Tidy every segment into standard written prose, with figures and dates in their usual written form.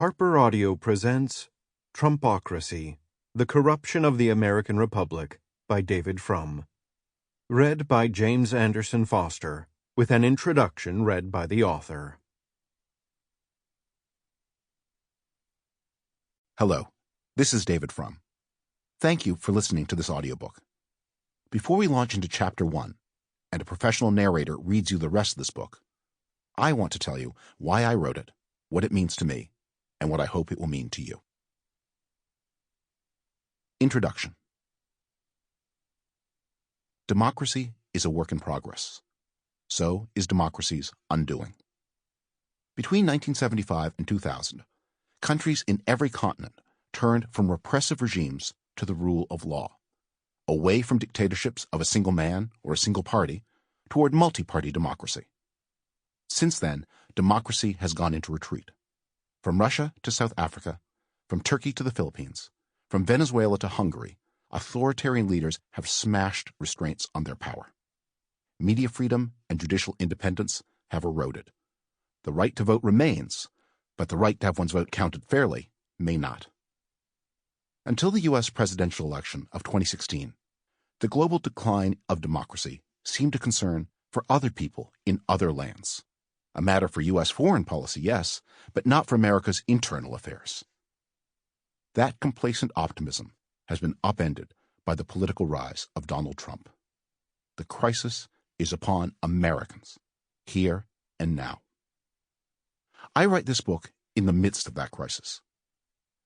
Harper Audio presents Trumpocracy, The Corruption of the American Republic by David Frum. Read by James Anderson Foster, with an introduction read by the author. Hello, this is David Frum. Thank you for listening to this audiobook. Before we launch into Chapter 1, and a professional narrator reads you the rest of this book, I want to tell you why I wrote it, what it means to me, and what I hope it will mean to you. Introduction. Democracy is a work in progress. So is democracy's undoing. Between 1975 and 2000, countries in every continent turned from repressive regimes to the rule of law, away from dictatorships of a single man or a single party toward multi-party democracy. Since then, democracy has gone into retreat. From Russia to South Africa, from Turkey to the Philippines, from Venezuela to Hungary, authoritarian leaders have smashed restraints on their power. Media freedom and judicial independence have eroded. The right to vote remains, but the right to have one's vote counted fairly may not. Until the U.S. presidential election of 2016, the global decline of democracy seemed a concern for other people in other lands. A matter for U.S. foreign policy, yes, but not for America's internal affairs. That complacent optimism has been upended by the political rise of Donald Trump. The crisis is upon Americans, here and now. I write this book in the midst of that crisis.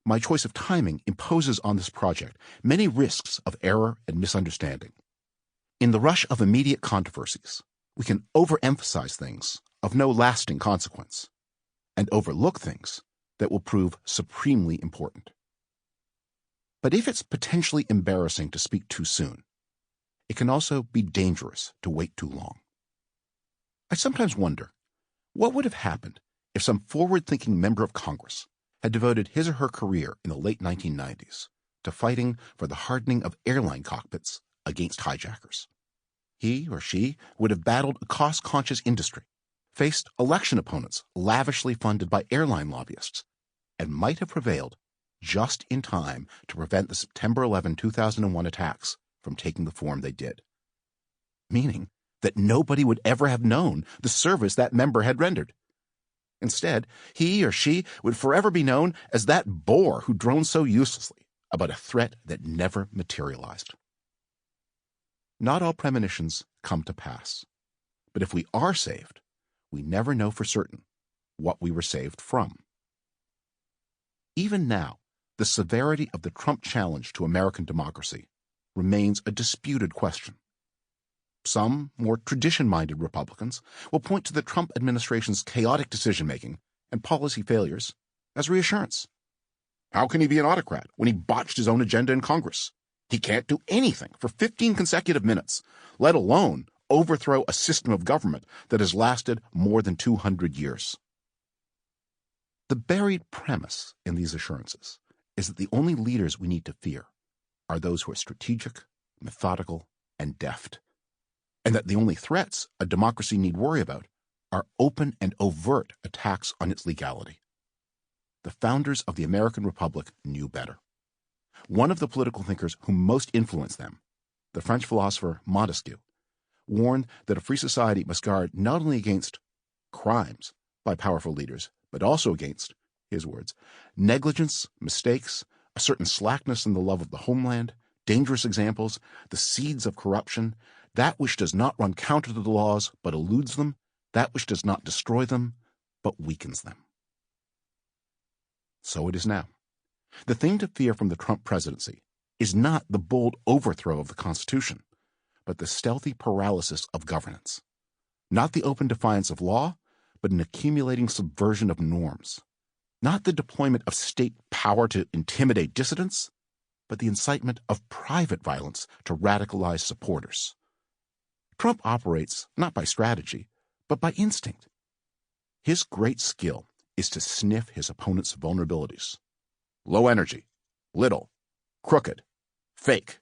My choice of timing imposes on this project many risks of error and misunderstanding. In the rush of immediate controversies, we can overemphasize things of no lasting consequence, and overlook things that will prove supremely important. But if it's potentially embarrassing to speak too soon, it can also be dangerous to wait too long. I sometimes wonder, what would have happened if some forward-thinking member of Congress had devoted his or her career in the late 1990s to fighting for the hardening of airline cockpits against hijackers? He or she would have battled a cost-conscious industry, faced election opponents lavishly funded by airline lobbyists, and might have prevailed just in time to prevent the September 11, 2001 attacks from taking the form they did. Meaning that nobody would ever have known the service that member had rendered. Instead, he or she would forever be known as that bore who droned so uselessly about a threat that never materialized. Not all premonitions come to pass, but if we are saved, we never know for certain what we were saved from. Even now, the severity of the Trump challenge to American democracy remains a disputed question. Some more tradition-minded Republicans will point to the Trump administration's chaotic decision-making and policy failures as reassurance. How can he be an autocrat when he botched his own agenda in Congress? He can't do anything for 15 consecutive minutes, let alone overthrow a system of government that has lasted more than 200 years. The buried premise in these assurances is that the only leaders we need to fear are those who are strategic, methodical, and deft, and that the only threats a democracy need worry about are open and overt attacks on its legality. The founders of the American Republic knew better. One of the political thinkers who most influenced them, the French philosopher Montesquieu, warned that a free society must guard not only against crimes by powerful leaders, but also against, his words, negligence, mistakes, a certain slackness in the love of the homeland, dangerous examples, the seeds of corruption, that which does not run counter to the laws but eludes them, that which does not destroy them but weakens them. So it is now. The thing to fear from the Trump presidency is not the bold overthrow of the Constitution, but the stealthy paralysis of governance. Not the open defiance of law, but an accumulating subversion of norms. Not the deployment of state power to intimidate dissidents, but the incitement of private violence to radicalize supporters. Trump operates not by strategy, but by instinct. His great skill is to sniff his opponent's vulnerabilities. Low energy, little, crooked, fake.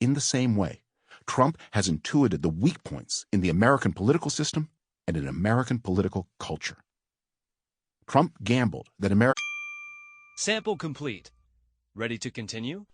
In the same way, Trump has intuited the weak points in the American political system and in American political culture. Trump gambled that America. Sample complete. Ready to continue?